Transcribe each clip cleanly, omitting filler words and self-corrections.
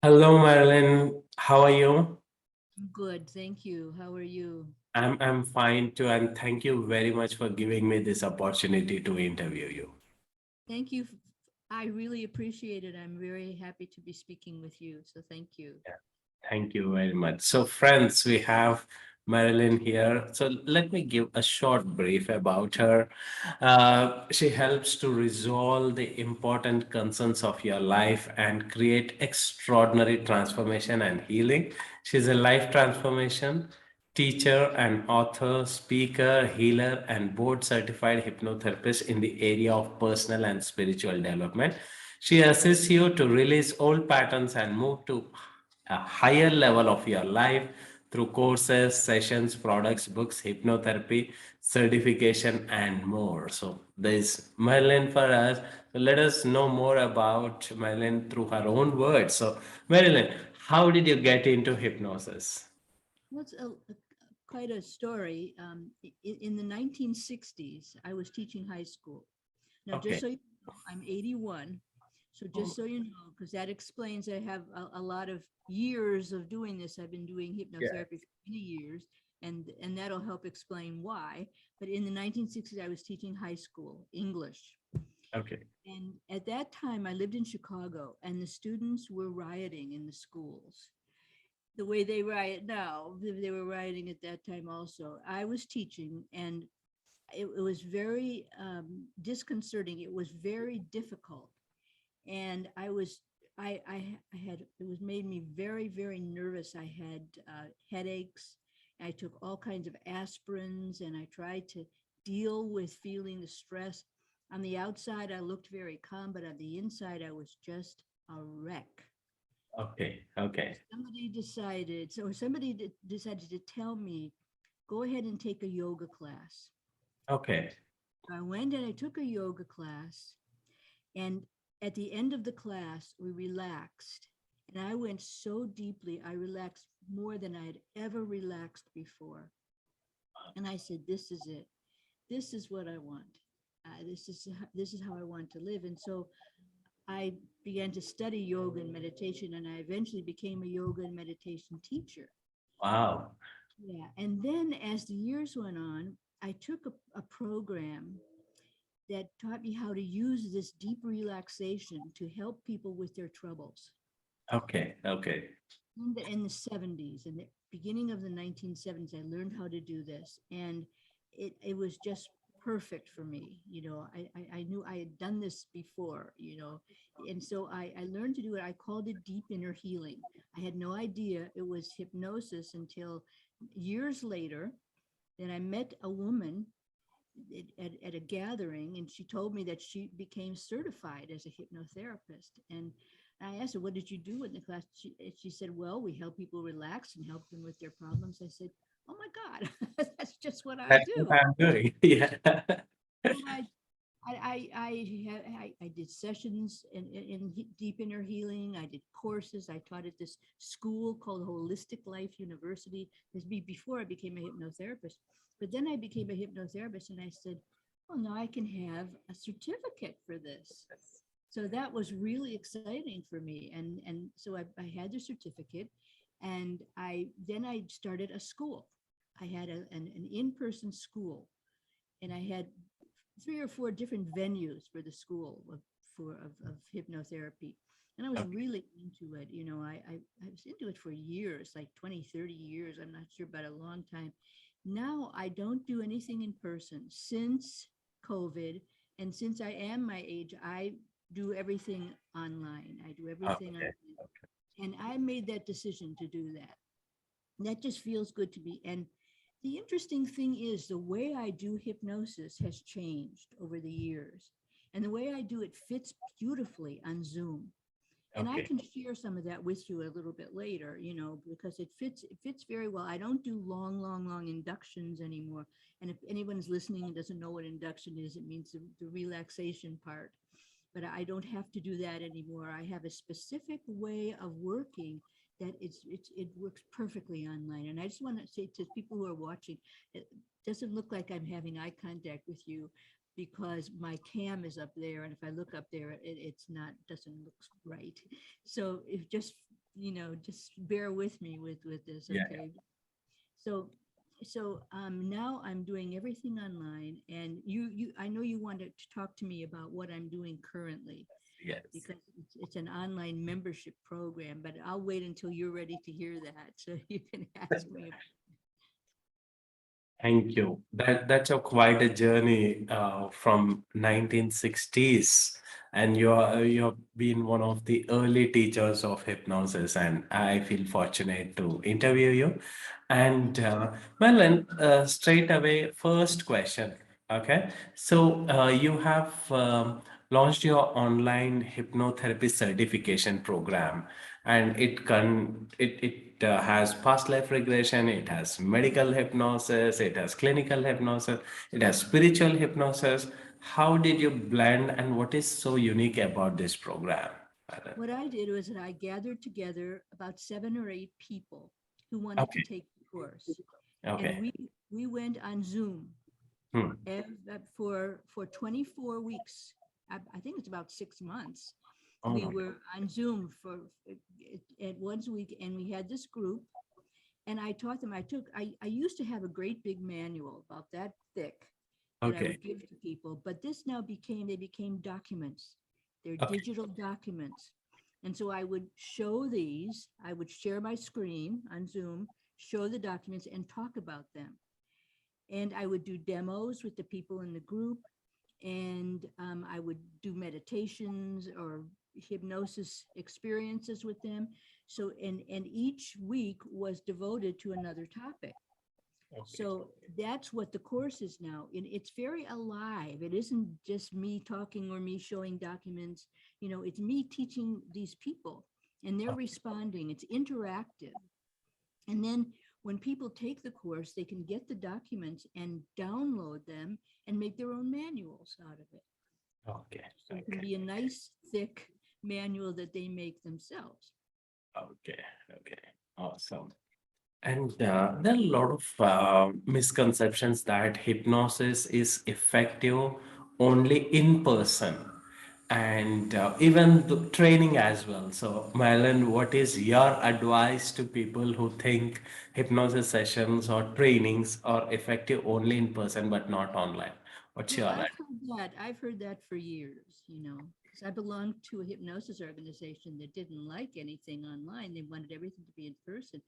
Hello, Marilyn. How are you? Good, thank you. How are you? I'm fine too, and thank you very much for giving me this opportunity to interview you. Thank you. I really appreciate it. I'm very happy to be speaking with you. So thank you. Yeah, thank you very much. So, friends, we have Marilyn here. So, let me give a short brief about her. She helps to resolve the important concerns of your life and create extraordinary transformation and healing. She's a life transformation teacher and author, speaker, healer, and board certified hypnotherapist in the area of personal and spiritual development. She assists you to release old patterns and move to a higher level of your life through courses, sessions, products, books, hypnotherapy, certification, and more. So there's Marilyn for us. So let us know more about Marilyn through her own words. So, Marilyn, how did you get into hypnosis? Well, it's quite a story. In the 1960s, I was teaching high school. Now, just Okay. so you know, I'm 81. So just so you know, because that explains I have a lot of years of doing this. I've been doing Yeah. hypnotherapy for many years, and that'll help explain why. But in the 1960s, I was teaching high school English. Okay. And at that time, I lived in Chicago, and the students were rioting in the schools the way they riot now. They were rioting at that time also. I was teaching, and it was very disconcerting. It was very difficult, and I had it was made me very nervous. I had headaches. I took all kinds of aspirins, and I tried to deal with feeling the stress. On the outside, I looked very calm, but on the inside, I was just a wreck. Okay. Okay. Somebody decided to tell me, go ahead and take a yoga class. Okay. I went and I took a yoga class, and at the end of the class, we relaxed. And I went so deeply, I relaxed more than I had ever relaxed before. And I said, this is it. This is what I want. This is how I want to live. And so I began to study yoga and meditation, and I eventually became a yoga and meditation teacher. Wow. Yeah. And then as the years went on, I took a program that taught me how to use this deep relaxation to help people with their troubles. Okay. Okay. In the 70s, in the beginning of the 1970s, I learned how to do this. And it was just perfect for me. I knew I had done this before, and so I learned to do it. I called it deep inner healing. I had no idea it was hypnosis until years later. Then I met a woman at a gathering, and she told me that she became certified as a hypnotherapist. And I asked her, what did you do in the class? She said, well, we help people relax and help them with their problems. I said, oh my God, that's just what I That's what do. I'm doing. Yeah. So I did sessions in deep inner healing. I did courses. I taught at this school called Holistic Life University. This be before I became a hypnotherapist. But then I became a hypnotherapist, and I said, well, now I can have a certificate for this. So that was really exciting for me. And so I had the certificate, and I started a school. I had an in-person school, and I had 3 or 4 different venues for the school of hypnotherapy. And I was Okay. really into it. I was into it for years, like 20, 30 years. I'm not sure, but a long time. Now I don't do anything in person since COVID. And since I am my age, I do everything online. I do everything Okay. online. And I made that decision to do that. And that just feels good to me. And the interesting thing is the way I do hypnosis has changed over the years. And the way I do it fits beautifully on Zoom. And I Okay. can share some of that with you a little bit later, because it fits very well. I don't do long inductions anymore. And if anyone's listening and doesn't know what induction is, it means the relaxation part. But I don't have to do that anymore. I have a specific way of working that it works perfectly online. And I just want to say to people who are watching, it doesn't look like I'm having eye contact with you because my cam is up there, and if I look up there, it's not doesn't look right. So if just just bear with me with this, Yeah. okay? So, now I'm doing everything online, and I know you wanted to talk to me about what I'm doing currently, Yes. because it's an online membership program, but I'll wait until you're ready to hear that, so you can ask me. Thank you. That's a quite a journey from 1960s, and you've been one of the early teachers of hypnosis, and I feel fortunate to interview you. And Madeline, straight away, first question. Okay, so you have launched your online hypnotherapy certification program, and it has past life regression, it has medical hypnosis, it has clinical hypnosis, it has spiritual hypnosis. How did you blend, and what is so unique about this program? What I did was that I gathered together about 7 or 8 people who wanted to Okay. take the course, and Okay. we went on Zoom Hmm. for 24 weeks. I think it's about 6 months. We Oh, were on Zoom for at once a week, and we had this group, and I taught them. I used to have a great big manual about that thick that I okay. would give to people, but this now became documents. They're Okay. digital documents. And so I would show these, I would share my screen on Zoom, show the documents and talk about them. And I would do demos with the people in the group, and I would do meditations or hypnosis experiences with them. So, and each week was devoted to another topic. Okay. So that's what the course is now. And it's very alive. It isn't just me talking or me showing documents. It's me teaching these people, and they're responding. It's interactive. And then when people take the course, they can get the documents and download them and make their own manuals out of it. Okay. So it can Okay. be a nice, thick manual that they make themselves. Okay. Okay. Awesome. And there are a lot of misconceptions that hypnosis is effective only in person, and even the training as well. So, Marilyn, what is your advice to people who think hypnosis sessions or trainings are effective only in person but not online? What's Well, your I've advice? heard that. I've heard that for years, because I belonged to a hypnosis organization that didn't like anything online. They wanted everything to be in person.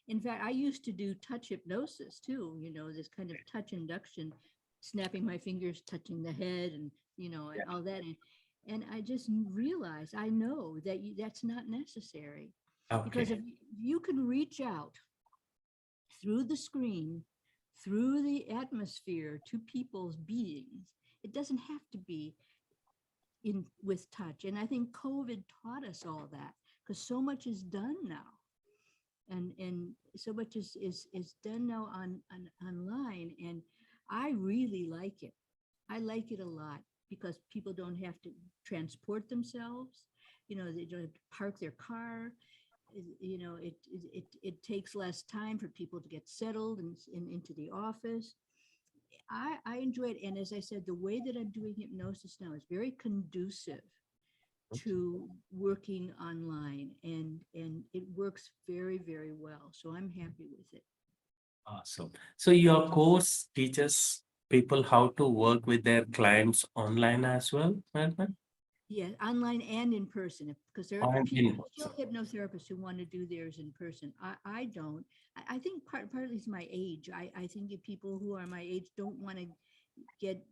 In fact, I used to do touch hypnosis too, this kind of touch induction, snapping my fingers, touching the head, and, Yeah. all that. And I just realized, I know that that's not necessary, because Okay. if you can reach out through the screen, through the atmosphere to people's beings. It doesn't have to be in with touch. And I think COVID taught us all that, because so much is done now. And so much is done now online. And I really like it. I like it a lot, because people don't have to transport themselves. They don't have to park their car. It takes less time for people to get settled and into the office. I enjoy it. And as I said, the way that I'm doing hypnosis now is very conducive to working online, and it works very, very well. So I'm happy with it. Awesome. So your course teaches people how to work with their clients online as well, Marilyn? Yeah, online and in person, because there are Or people, in still person? hypnotherapists who want to do theirs in person. I don't. I think partly it's my age. I think that people who are my age don't want to get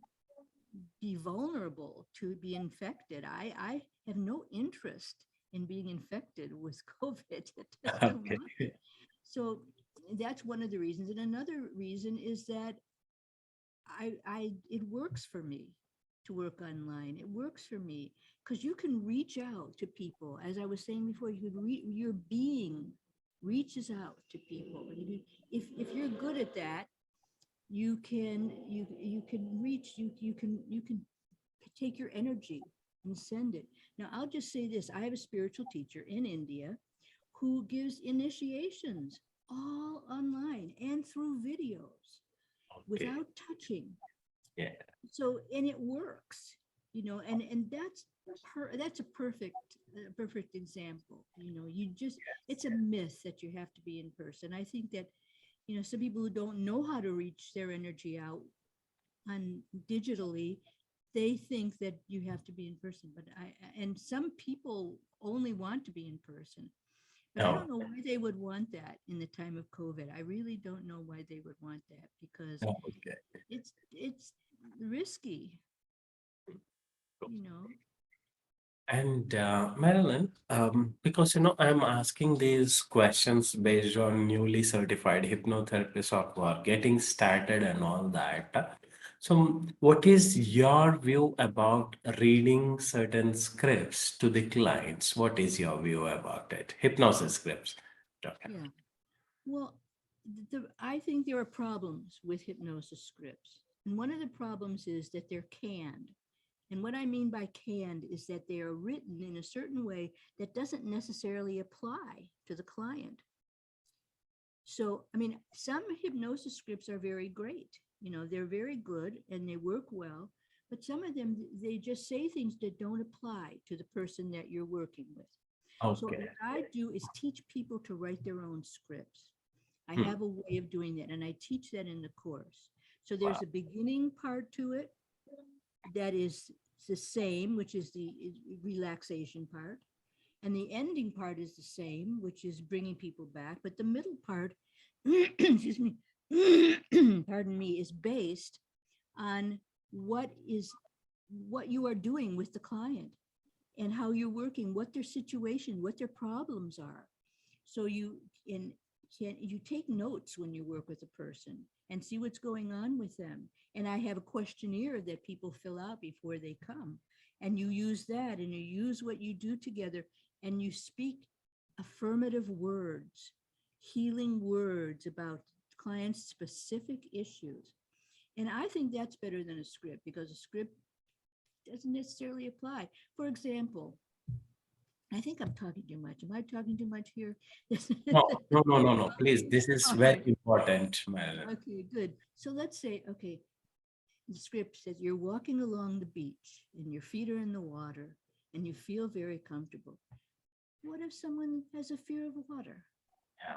be vulnerable to be infected. I have no interest in being infected with COVID. I just don't want Okay. it. So that's one of the reasons. And another reason is that it works for me to work online. It works for me because you can reach out to people. As I was saying before, your being reaches out to people. If you're good at that, you can reach you can take your energy and send it. Now, I'll just say this. I have a spiritual teacher in India who gives initiations all online and through videos Okay. without touching. Yeah. So, and it works. and that's a perfect example. You just, it's a myth that you have to be in person. I think that, some people who don't know how to reach their energy out on digitally, they think that you have to be in person. But and some people only want to be in person. But I No. don't know why they would want that in the time of COVID. I really don't know why they would want that, because No. Okay. it's risky, you know. And Marilyn, because I'm asking these questions based on newly certified hypnotherapists or who are getting started and all that. So, what is your view about reading certain scripts to the clients? What is your view about it? Hypnosis scripts. Okay. Yeah. Well, I think there are problems with hypnosis scripts. And one of the problems is that they're canned. And what I mean by canned is that they are written in a certain way that doesn't necessarily apply to the client. So, I mean, some hypnosis scripts are very great. They're very good and they work well, but some of them, they just say things that don't apply to the person that you're working with. So Okay. what I do is teach people to write their own scripts. I Hmm. have a way of doing that, and I teach that in the course. So Wow. there's a beginning part to it that is the same, which is the relaxation part. And the ending part is the same, which is bringing people back. But the middle part, excuse me, pardon me, is based on what you are doing with the client and how you're working, what their situation, what their problems are. So you take notes when you work with a person and see what's going on with them. And I have a questionnaire that people fill out before they come. And you use that and you use what you do together and you speak affirmative words, healing words about clients' specific issues. And I think that's better than a script, because a script doesn't necessarily apply. For example, I think I'm talking too much. Am I talking too much here? No, no, no, no, no. Please, this is All very right. important, Marilyn. Okay, good. So let's say, okay, the script says you're walking along the beach and your feet are in the water and you feel very comfortable. What if someone has a fear of water?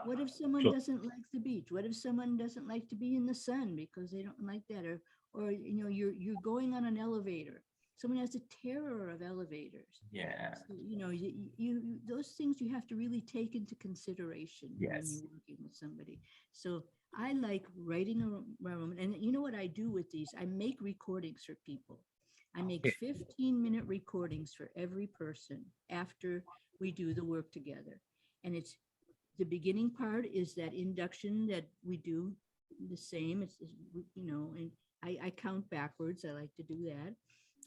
What if someone Sure. doesn't like the beach? What if someone doesn't like to be in the sun because they don't like that? Or you're going on an elevator. Someone has a terror of elevators. Yeah. So, those things you have to really take into consideration when Yes. you're working with somebody. So I like writing around, and you know what I do with these? I make recordings for people. I make Okay. 15-minute recordings for every person after we do the work together. And it's the beginning part is that induction that we do the same. And I count backwards. I like to do that.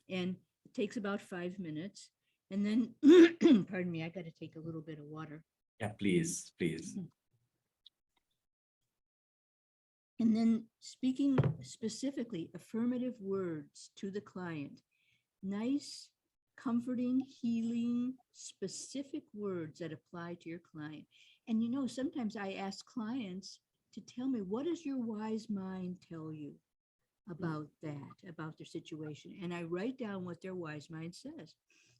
And it takes about 5 minutes. And then, pardon me, I got to take a little bit of water. Yeah, please, please. And then speaking specifically affirmative words to the client, nice, comforting, healing, specific words that apply to your client. And sometimes I ask clients to tell me, what does your wise mind tell you about that, about their situation? And I write down what their wise mind says.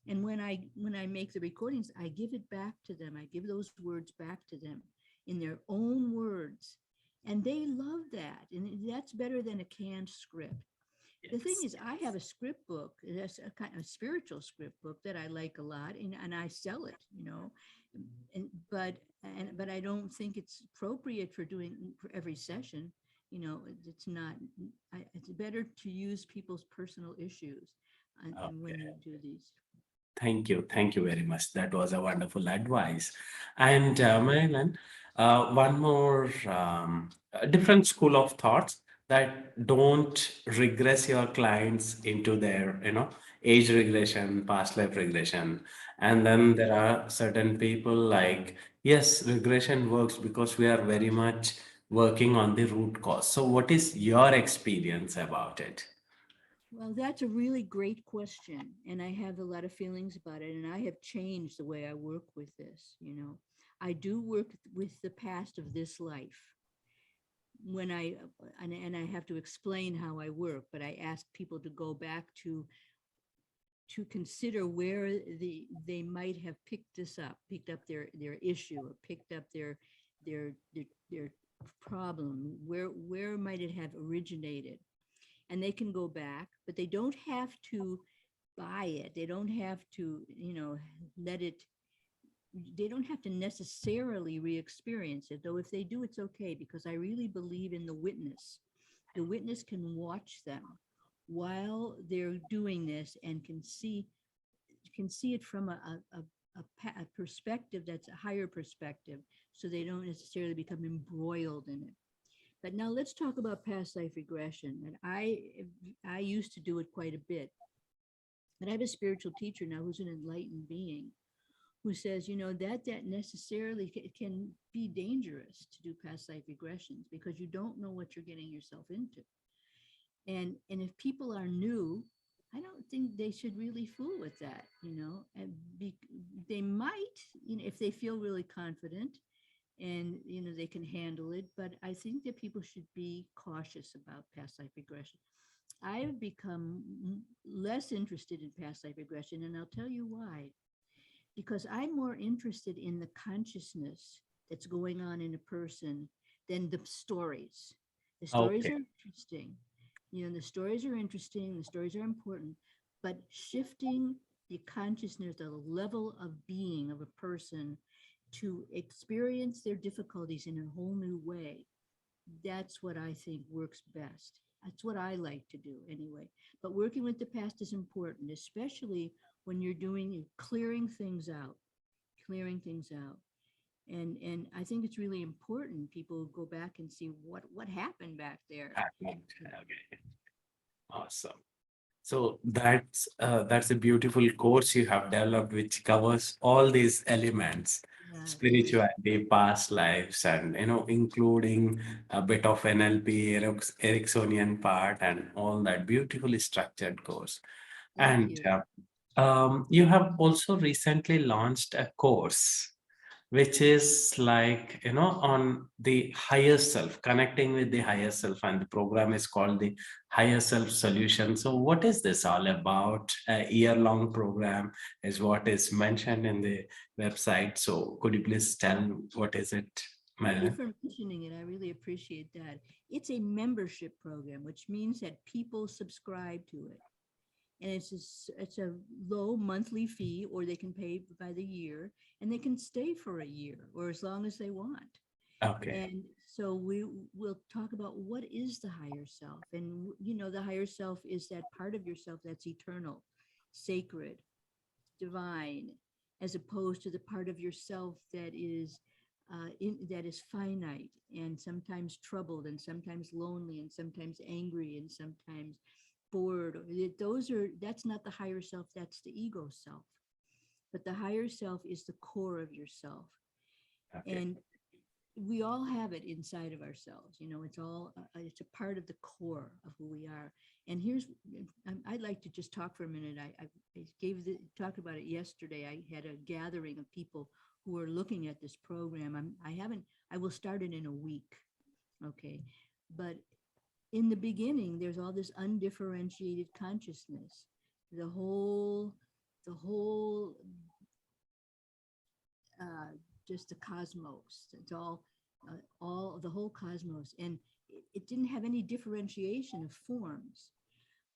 And when I make the recordings, I give it back to them. I give those words back to them in their own words. And they love that. And that's better than a canned script. The thing Yes. is, I have a script book. That's a kind of spiritual script book that I like a lot, and I sell it. But I don't think it's appropriate for doing for every session. It's not. It's better to use people's personal issues, and when Okay. you do these. Thank you. Thank you very much. That was a wonderful advice. And Marilyn, one more different school of thoughts that don't regress your clients into their, age regression, past life regression. And then there are certain people like, yes, regression works because we are very much working on the root cause. So what is your experience about it? Well, that's a really great question, and I have a lot of feelings about it, and I have changed the way I work with this. I do work with the past of this life. When and I have to explain how I work, but I ask people to go back to to consider where they might have picked up their issue, or picked up their problem, where might it have originated. And they can go back, but they don't have to buy it. They don't have to, let it, they don't have to necessarily re-experience it, though if they do, it's okay, because I really believe in the witness. The witness can watch them while they're doing this and can see it from a perspective that's a higher perspective, so they don't necessarily become embroiled in it. But now let's talk about past life regression. And I used to do it quite a bit. But I have a spiritual teacher now who's an enlightened being, who says, that necessarily can be dangerous to do past life regressions, because you don't know what you're getting yourself into. And if people are new, I don't think they should really fool with that, and they might, if they feel really confident and, they can handle it. But I think that people should be cautious about past life regression. I've become less interested in past life regression, and I'll tell you why. Because I'm more interested in the consciousness that's going on in a person than the stories. The stories Okay. are interesting. The stories are interesting, the stories are important, but shifting the consciousness, the level of being of a person to experience their difficulties in a whole new way, that's what I think works best. That's what I like to do anyway. But working with the past is important, especially when you're clearing things out, clearing things out. And I think it's really important people go back and see what happened back there. Okay. Awesome. So that's a beautiful course you have developed, which covers all these elements, Yeah, very. spirituality, past lives, and including a bit of NLP, Ericksonian part, and all that beautifully structured course. Thank And you. you have also recently launched a course which is like on the higher self, connecting with the higher self, and the program is called the higher self solution. So what is this all about? A year-long program is what is mentioned in the website. So could you please tell what is it, Thank you Marilyn? for mentioning it. I really appreciate that. It's a membership program, which means that people subscribe to it. And it's a low monthly fee, or they can pay by the year, and they can stay for a year or as long as they want. Okay. And so we will talk about what is the higher self. And, the higher self is that part of yourself that's eternal, sacred, divine, as opposed to the part of yourself that is finite and sometimes troubled and sometimes lonely and sometimes angry and sometimes bored. That's not the higher self, that's the ego self. But the higher self is the core of yourself. Okay. And we all have it inside of ourselves. It's a part of the core of who we are. And I'd like to just talk for a minute. I talked about it yesterday. I had a gathering of people who are looking at this program. I will start it in a week. Okay. But in the beginning, there's all this undifferentiated consciousness, the whole, uh, just the cosmos. It's all the whole cosmos, and it didn't have any differentiation of forms.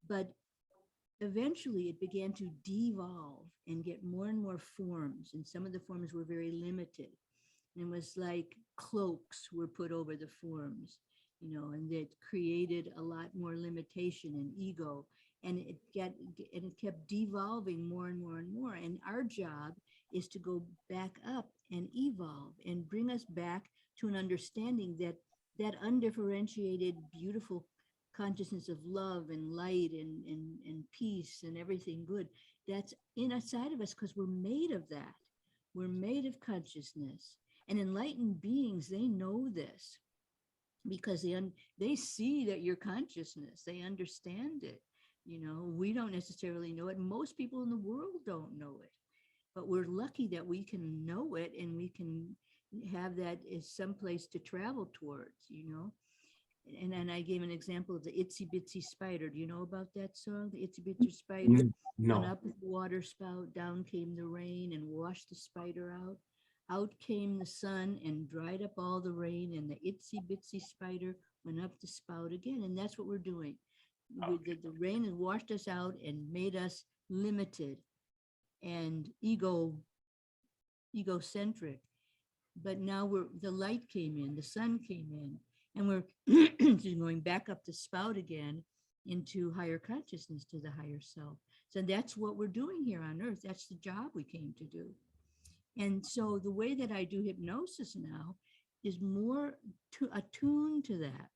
But eventually, it began to devolve and get more and more forms, and some of the forms were very limited. And it was like cloaks were put over the forms, and it created a lot more limitation and ego. And it kept devolving more and more and more. And our job is to go back up and evolve and bring us back to an understanding that undifferentiated, beautiful consciousness of love and light and peace and everything good that's inside of us, because we're made of that. We're made of consciousness. And enlightened beings, they know this, because they see that you're consciousness. They understand it. We don't necessarily know it. Most people in the world don't know it, but we're lucky that we can know it, and we can have that as someplace to travel towards. And then I gave an example of the itsy bitsy spider. Do you know about that song? The itsy bitsy spider went No. up the water spout, down came the rain and washed the spider out. Out came the sun and dried up all the rain, and the itsy bitsy spider went up the spout again. And that's what we're doing. The rain has washed us out and made us limited and egocentric. But now the light came in, the sun came in, and we're going back up the spout again into higher consciousness, to the higher self. So that's what we're doing here on earth. That's the job we came to do. And so the way that I do hypnosis now is more attuned to that,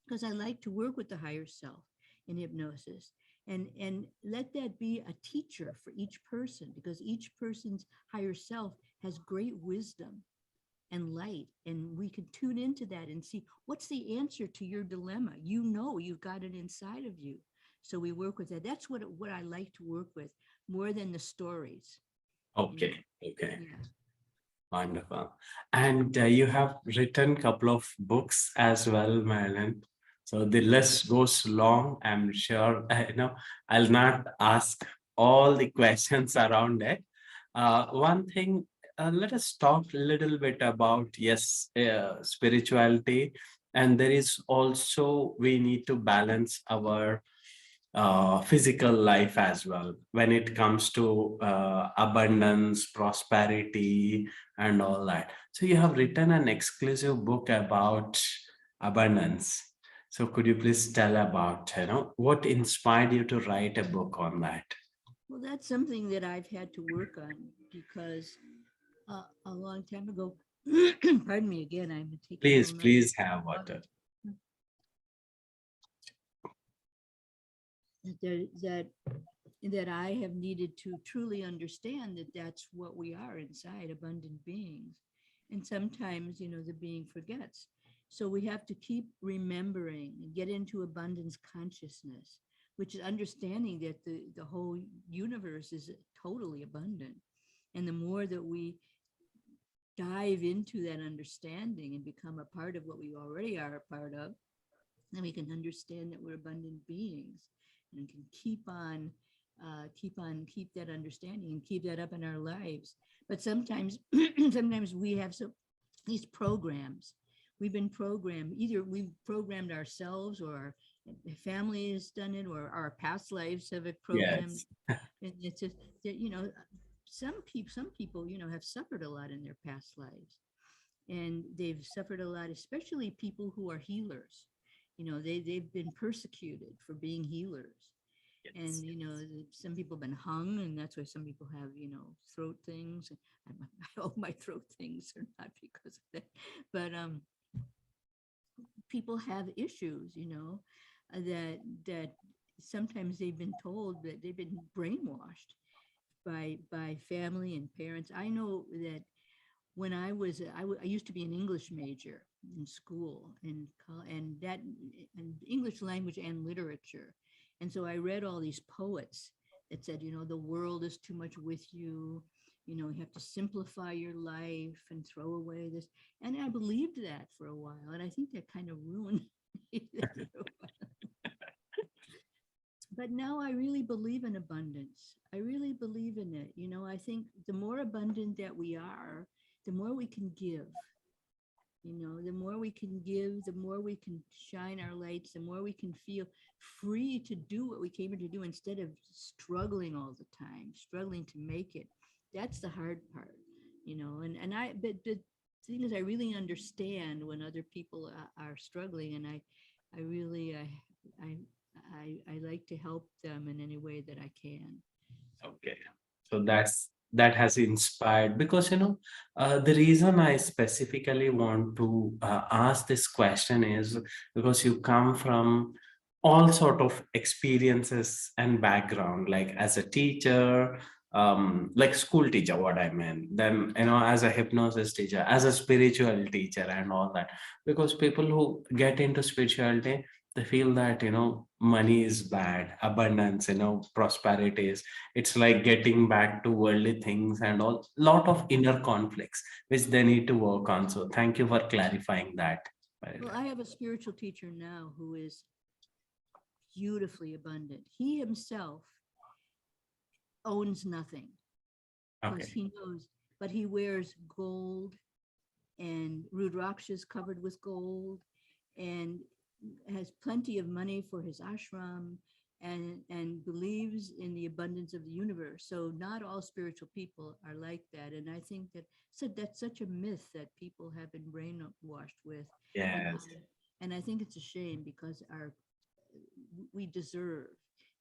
because I like to work with the higher self in hypnosis, and let that be a teacher for each person, because each person's higher self has great wisdom and light, and we can tune into that and see what's the answer to your dilemma. You've got it inside of you. So we work with that. That's what I like to work with more than the stories. Okay. Okay. Yeah. Wonderful. And you have written a couple of books as well, Marilyn. So the list goes long. I'm sure, I'll not ask all the questions around it. One thing, let us talk a little bit about, yes, spirituality. And there is also, we need to balance our physical life as well when it comes to abundance, prosperity, and all that. So you have written an exclusive book about abundance. So could you please tell about, what inspired you to write a book on that? Well, that's something that I've had to work on, because a long time ago, pardon me again, I'm taking a Please, little please have water. water. That I have needed to truly understand that that's what we are inside, abundant beings. And sometimes, the being forgets. So we have to keep remembering and get into abundance consciousness, which is understanding that the whole universe is totally abundant. And the more that we dive into that understanding and become a part of what we already are a part of, then we can understand that we're abundant beings, and can keep that understanding and keep that up in our lives. But sometimes sometimes we have these programs. We've been programmed, either we've programmed ourselves, or our family has done it, or our past lives have it programmed. Yes. And it's just that, some people have suffered a lot in their past lives, and they've suffered a lot, especially people who are healers. They've been persecuted for being healers. And Yes. some people have been hung, and that's why some people have throat things. I hope my throat things are not because of that, but people have issues, that sometimes they've been told that they've been brainwashed by family and parents. I know that when I used to be an English major in school, and that and English language and literature. And so I read all these poets that said, the world is too much with you. You have to simplify your life and throw away this. And I believed that for a while. And I think that kind of ruined me. But now I really believe in abundance. I really believe in it. I think the more abundant that we are, the more we can give. The more we can give, the more we can shine our lights, the more we can feel free to do what we came here to do, instead of struggling all the time, struggling to make it. That's the hard part, but the thing is, I really understand when other people are struggling, and I really, I like to help them in any way that I can. Okay. So that has inspired, because the reason I specifically want to ask this question is because you come from all sort of experiences and background, like as a teacher, like school teacher, what I meant, then as a hypnosis teacher, as a spiritual teacher, and all that. Because people who get into spirituality, they feel that money is bad, abundance, prosperity is, it's like getting back to worldly things, and all lot of inner conflicts which they need to work on. So thank you for clarifying that, Well, Marilyn? I have a spiritual teacher now who is beautifully abundant. He himself owns nothing because Okay. he knows, but he wears gold and rudrakshas covered with gold and has plenty of money for his ashram and believes in the abundance of the universe. So not all spiritual people are like that. And I think that so that's such a myth that people have been brainwashed with. And Yes. I think it's a shame because we deserve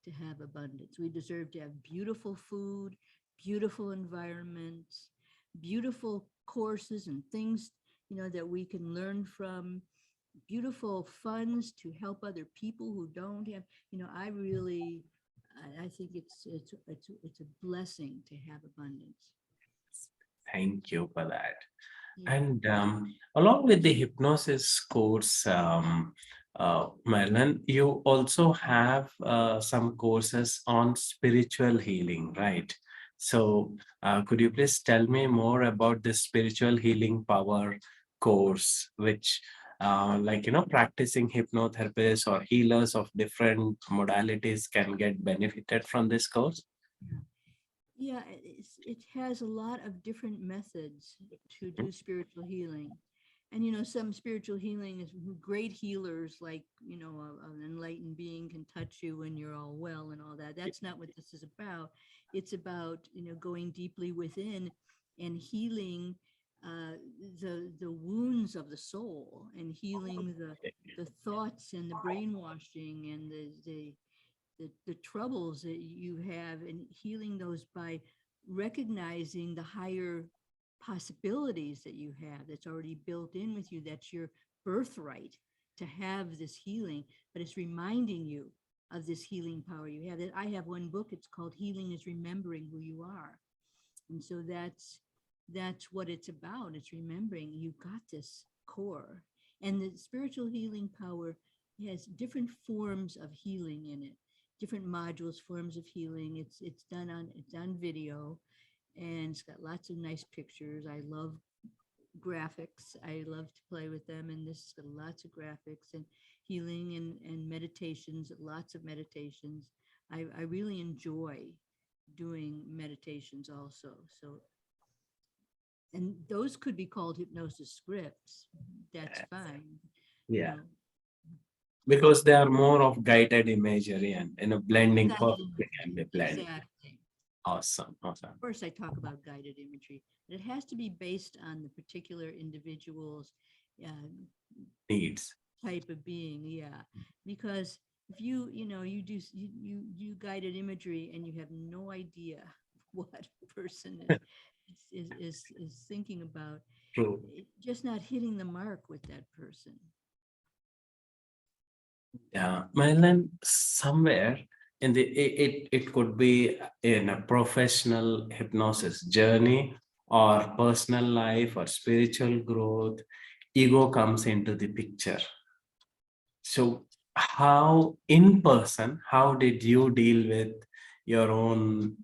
to have abundance. We deserve to have beautiful food, beautiful environments, beautiful courses and things, that we can learn from, beautiful funds to help other people who don't have, I really, I think it's a blessing to have abundance. Thank you for that. Yeah. And along with the hypnosis course, Marilyn, you also have some courses on spiritual healing, right? So, could you please tell me more about this spiritual healing power course, which, practicing hypnotherapists or healers of different modalities can get benefited from this course? Yeah. Yeah, it has a lot of different methods to do spiritual healing. And, some spiritual healing is great healers, like, an enlightened being can touch you when you're all well and all that. That's not what this is about. It's about, going deeply within and healing the wounds of the soul and healing the thoughts and the brainwashing and the troubles that you have and healing those by recognizing the higher possibilities that you have that's already built in with you. That's your birthright to have this healing, but it's reminding you of this healing power you have. I have one book, it's called Healing is Remembering Who You Are. And so that's what it's about. It's remembering you've got this core. And the spiritual healing power has different forms of healing in it, different modules, forms of healing. It's on video, and it's got lots of nice pictures. I love graphics. I love to play with them, and this has got lots of graphics and healing and meditations, lots of meditations. I really enjoy doing meditations also. So, and those could be called hypnosis scripts. That's fine, you Yeah, know. because they are more of guided imagery and blending Guided perfectly can imagery, be blended. exactly. Awesome, awesome. Of course, I talk about guided imagery, but it has to be based on the particular individual's uh, Needs. type of being. Yeah, because if you do you guided imagery and you have no idea what a person is thinking about, True. just not hitting the mark with that person. Yeah, Marilyn, somewhere in it could be in a professional hypnosis journey or personal life or spiritual growth, ego comes into the picture. So, how in person, how did you deal with your own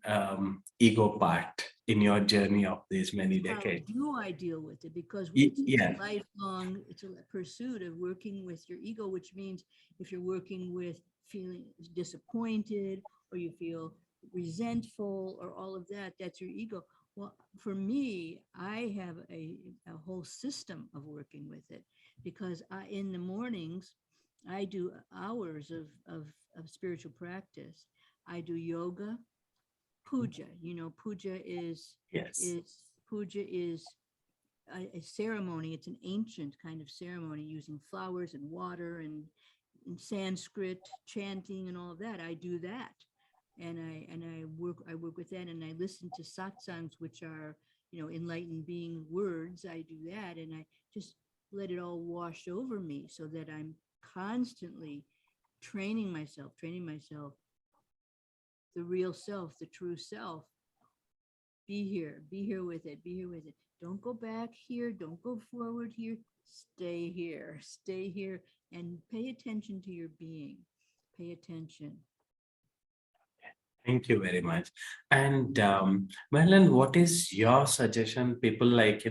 ego part in your journey of these many How decades? do I deal with it? Because it's a Yeah, lifelong, it's a pursuit of working with your ego, which means if you're working with feeling disappointed or you feel resentful or all of that, that's your ego. Well, for me, I have a whole system of working with it because in the mornings, I do hours of spiritual practice. I do yoga, puja. Puja yes. is a ceremony. It's an ancient kind of ceremony using flowers and water and Sanskrit chanting and all of that. I do that, and I work with that, and I listen to satsangs, which are enlightened being words. I do that, and I just let it all wash over me, so that I'm constantly training myself, the real self, the true self. Be here with it, be here with it. Don't go back here, don't go forward here. Stay here and pay attention to your being. Pay attention. Thank you very much. And Marilyn, what is your suggestion? People like,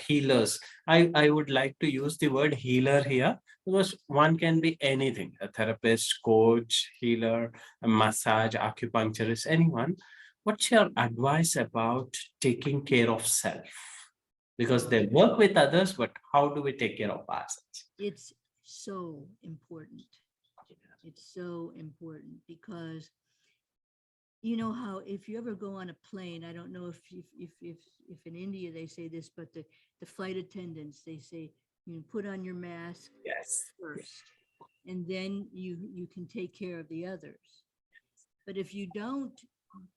healers. I would like to use the word healer here because one can be anything, a therapist, coach, healer, a massage, acupuncturist, anyone. What's your advice about taking care of self? Because Oh, they work with others, but how do we take care of ourselves? it's so important. It's so important because you know how if you ever go on a plane, I don't know if in India they say this, but the flight attendants, they say, put on your mask Yes. first, and then you can take care of the others. But if you don't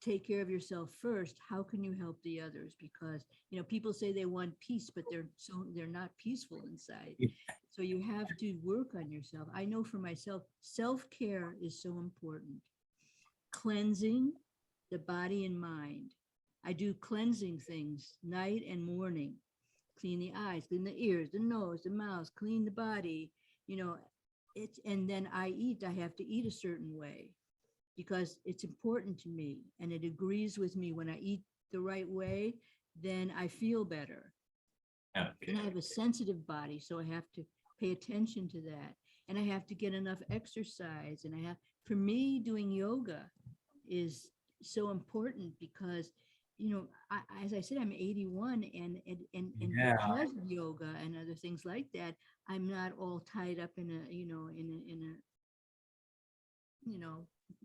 take care of yourself first, how can you help the others? Because people say they want peace, but they're not peaceful inside. So you have to work on yourself. I know for myself, self-care is so important. Cleansing the body and mind. I do cleansing things night and morning. Clean the eyes, clean the ears, the nose, the mouth, clean the body. You know, and then I eat. I have to eat a certain way because it's important to me and it agrees with me. When I eat the right way, then I feel better. And I Okay. have a sensitive body, so I have to pay attention to that. And I have to get enough exercise. And for me, doing yoga is so important because, as I said, I'm 81, and Yeah. because of yoga and other things like that, I'm not all tied up in a, you know,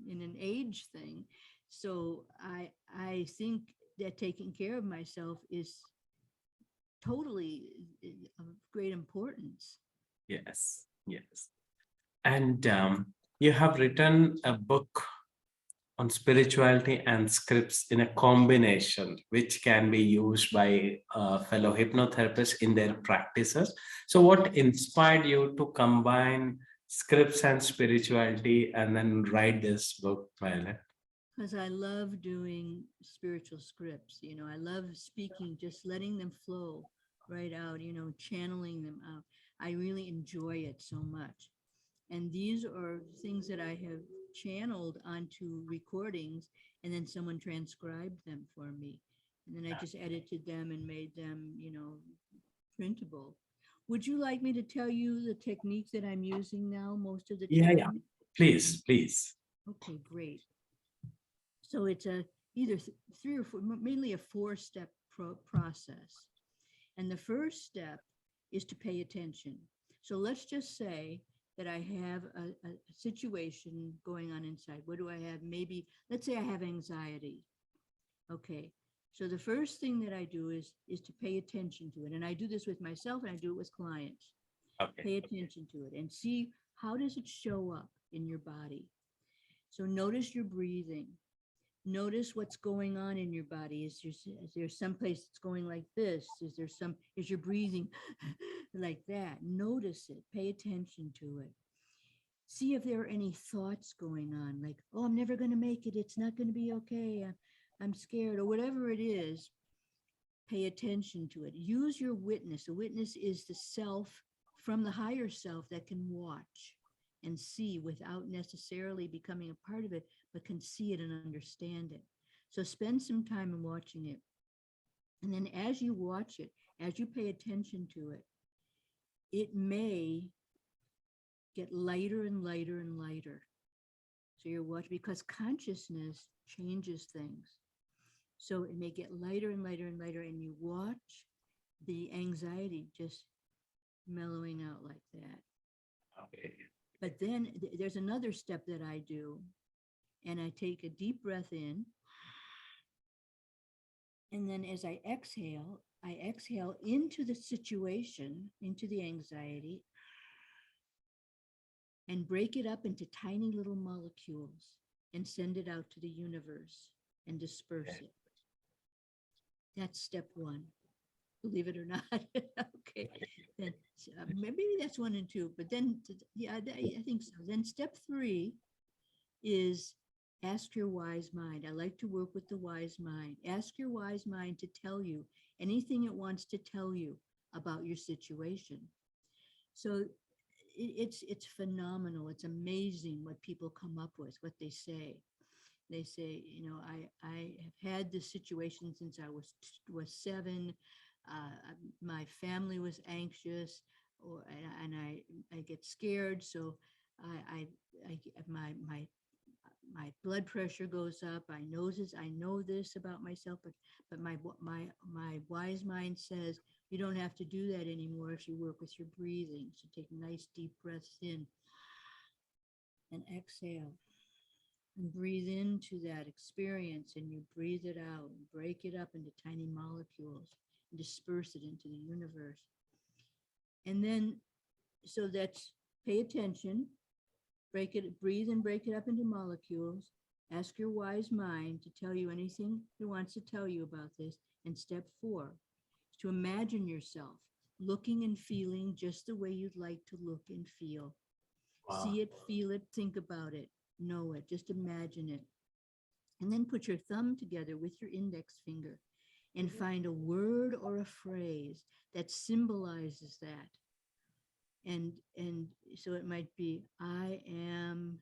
in an age thing. So I think that taking care of myself is totally of great importance. Yes. Yes. And you have written a book on spirituality and scripts in a combination, which can be used by fellow hypnotherapists in their practices. So, what inspired you to combine scripts and spirituality and then write this book, Violet? Because I love doing spiritual scripts. I love speaking, just letting them flow right out, channeling them out. I really enjoy it so much. And these are things that I have channeled onto recordings, and then someone transcribed them for me. And then I just edited them and made them, printable. Would you like me to tell you the technique that I'm using now most of the Yeah, yeah. time? Please, please. Okay, great. So it's either three or four, mainly a four-step process. And the first step is to pay attention. So let's just say that I have a situation going on inside. What do I have? Maybe, let's say I have anxiety. Okay. So the first thing that I do is to pay attention to it. And I do this with myself and I do it with clients. Okay. Pay attention to it and see how does it show up in your body. So notice your breathing. Notice what's going on in your body. Is there some place that's going like this? Is your breathing like that? Notice it. Pay attention to it. See if there are any thoughts going on, like, oh, I'm never going to make it. It's not going to be okay. I'm scared, or whatever it is. Pay attention to it. Use your witness. A witness is the self from the higher self that can watch and see without necessarily becoming a part of it, but can see it and understand it. So spend some time in watching it. And then as you watch it, as you pay attention to it, it may get lighter and lighter and lighter. So you're watching because consciousness changes things. So it may get lighter and lighter and lighter, and you watch the anxiety just mellowing out like that. Okay. But then there's another step that I do, and I take a deep breath in. And then as I exhale into the situation, into the anxiety, and break it up into tiny little molecules and send it out to the universe and disperse it. That's step one, believe it or not. Okay, then maybe that's one and two, but then, yeah, I think so. Then step three is ask your wise mind. I like to work with the wise mind. Ask your wise mind to tell you anything it wants to tell you about your situation. So it's phenomenal. It's amazing what people come up with, what they say. They say, I have had this situation since I was 7. My family was anxious, and I get scared, so my blood pressure goes up. I know this about myself, but my wise mind says you don't have to do that anymore if you work with your breathing. So take nice deep breaths in and exhale, and breathe into that experience, and you breathe it out and break it up into tiny molecules and disperse it into the universe. And then, so that's, pay attention, breathe and break it up into molecules. Ask your wise mind to tell you anything it wants to tell you about this. And step 4 is to imagine yourself looking and feeling just the way you'd like to look and feel. Wow. See it, feel it, think about it, know it, just imagine it. And then put your thumb together with your index finger and find a word or a phrase that symbolizes that. And so it might be, I am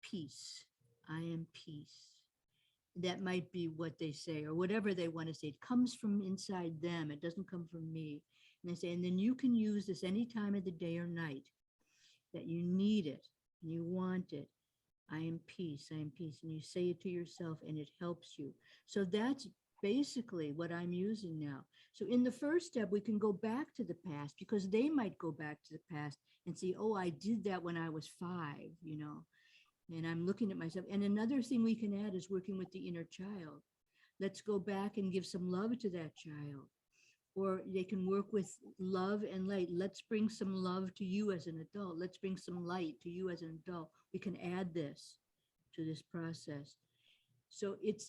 peace. I am peace. That might be what they say, or whatever they want to say. It comes from inside them. It doesn't come from me. And they say, and then you can use this any time of the day or night that you need it and you want it. I am peace. I am peace. And you say it to yourself and it helps you. So that's basically what I'm using now. So in the first step, we can go back to the past, because they might go back to the past and see, oh, I did that when I was 5, and I'm looking at myself. And another thing we can add is working with the inner child. Let's go back and give some love to that child. Or they can work with love and light. Let's bring some love to you as an adult. Let's bring some light to you as an adult. We can add this to this process. So it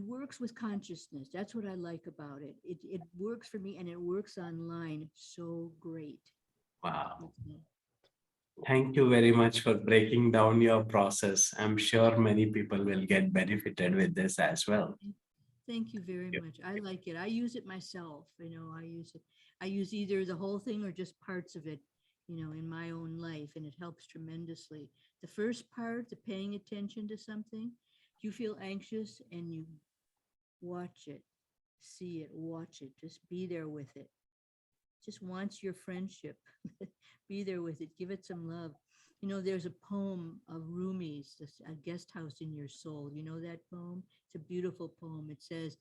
works with consciousness. That's what I like about it. It works for me, and it works online so great. Wow. Thank you very much for breaking down your process. I'm sure many people will get benefited with this as well. Thank you very much. I like it. I use it myself. I use either the whole thing or just parts of it, in my own life, and it helps tremendously. The first part, the paying attention to something, you feel anxious and you watch it, see it, watch it, just be there with it. Just wants your friendship. Be there with it. Give it some love. There's a poem of Rumi's, A Guest House in Your Soul. You know that poem? It's a beautiful poem. It says,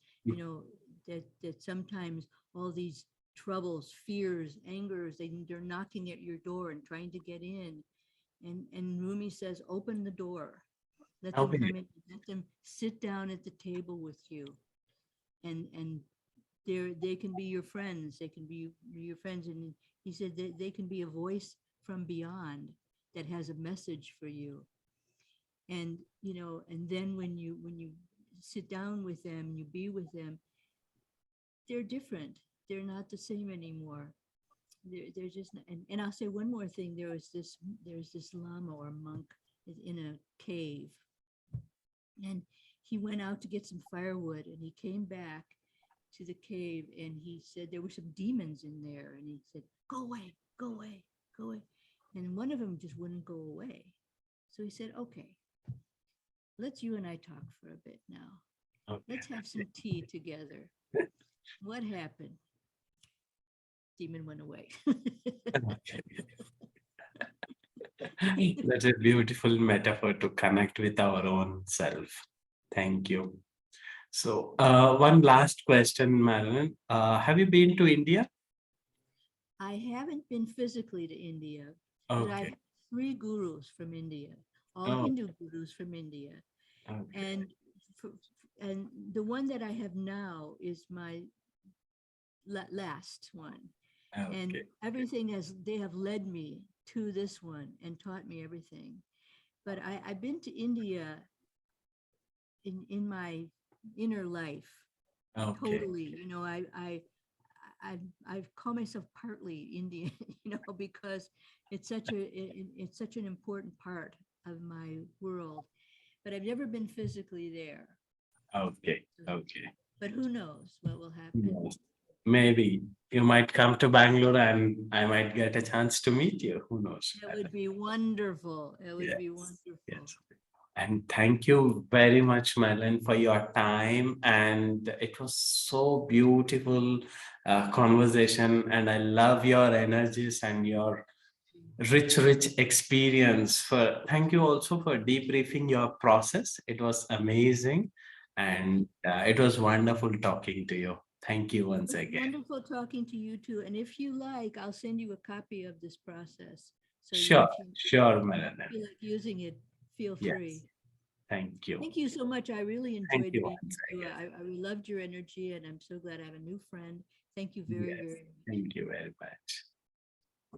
that sometimes all these troubles, fears, angers, they're knocking at your door and trying to get in. And Rumi says, open the door. Let them come in. Let them sit down at the table with you. And they can be your friends. They can be your friends. And he said that they can be a voice from beyond that has a message for you. And and then when you sit down with them, you be with them, they're different. They're not the same anymore. They're just not, and I'll say one more thing. There's this lama or monk in a cave, and he went out to get some firewood, and he came back to the cave, and he said there were some demons in there, and he said, go away, go away, go away. And one of them just wouldn't go away. So he said, okay, let's you and I talk for a bit now. Okay. Let's have some tea together. What happened? Demon went away. That's a beautiful metaphor to connect with our own self. Thank you. So one last question, Marilyn. Have you been to India? I haven't been physically to India, but I have 3 gurus from India, all Hindu gurus from India. Okay. And the one that I have now is my last one. Okay. And everything they have led me to this one and taught me everything. But I've been to India in my inner life. Totally. I call myself partly Indian, because it's such an important part of my world. But I've never been physically there. Okay. But who knows what will happen? Yes. Maybe you might come to Bangalore and I might get a chance to meet you. Who knows? It would be wonderful. It would be wonderful. Yes. And thank you very much, Madeline, for your time. And it was so beautiful conversation. And I love your energies and your rich experience. For thank you also for debriefing your process. It was amazing, and it was wonderful talking to you. Thank you It once was again. wonderful talking to you too. And if you like, I'll send you a copy of this process. So Sure, if you sure, Madeline. feel like using it, feel Yes, free. thank you. Thank you so much. I really Thank enjoyed you being once with you. again. I loved your energy, and I'm so glad I have a new friend. Thank you very, Yes, very much. thank you very much.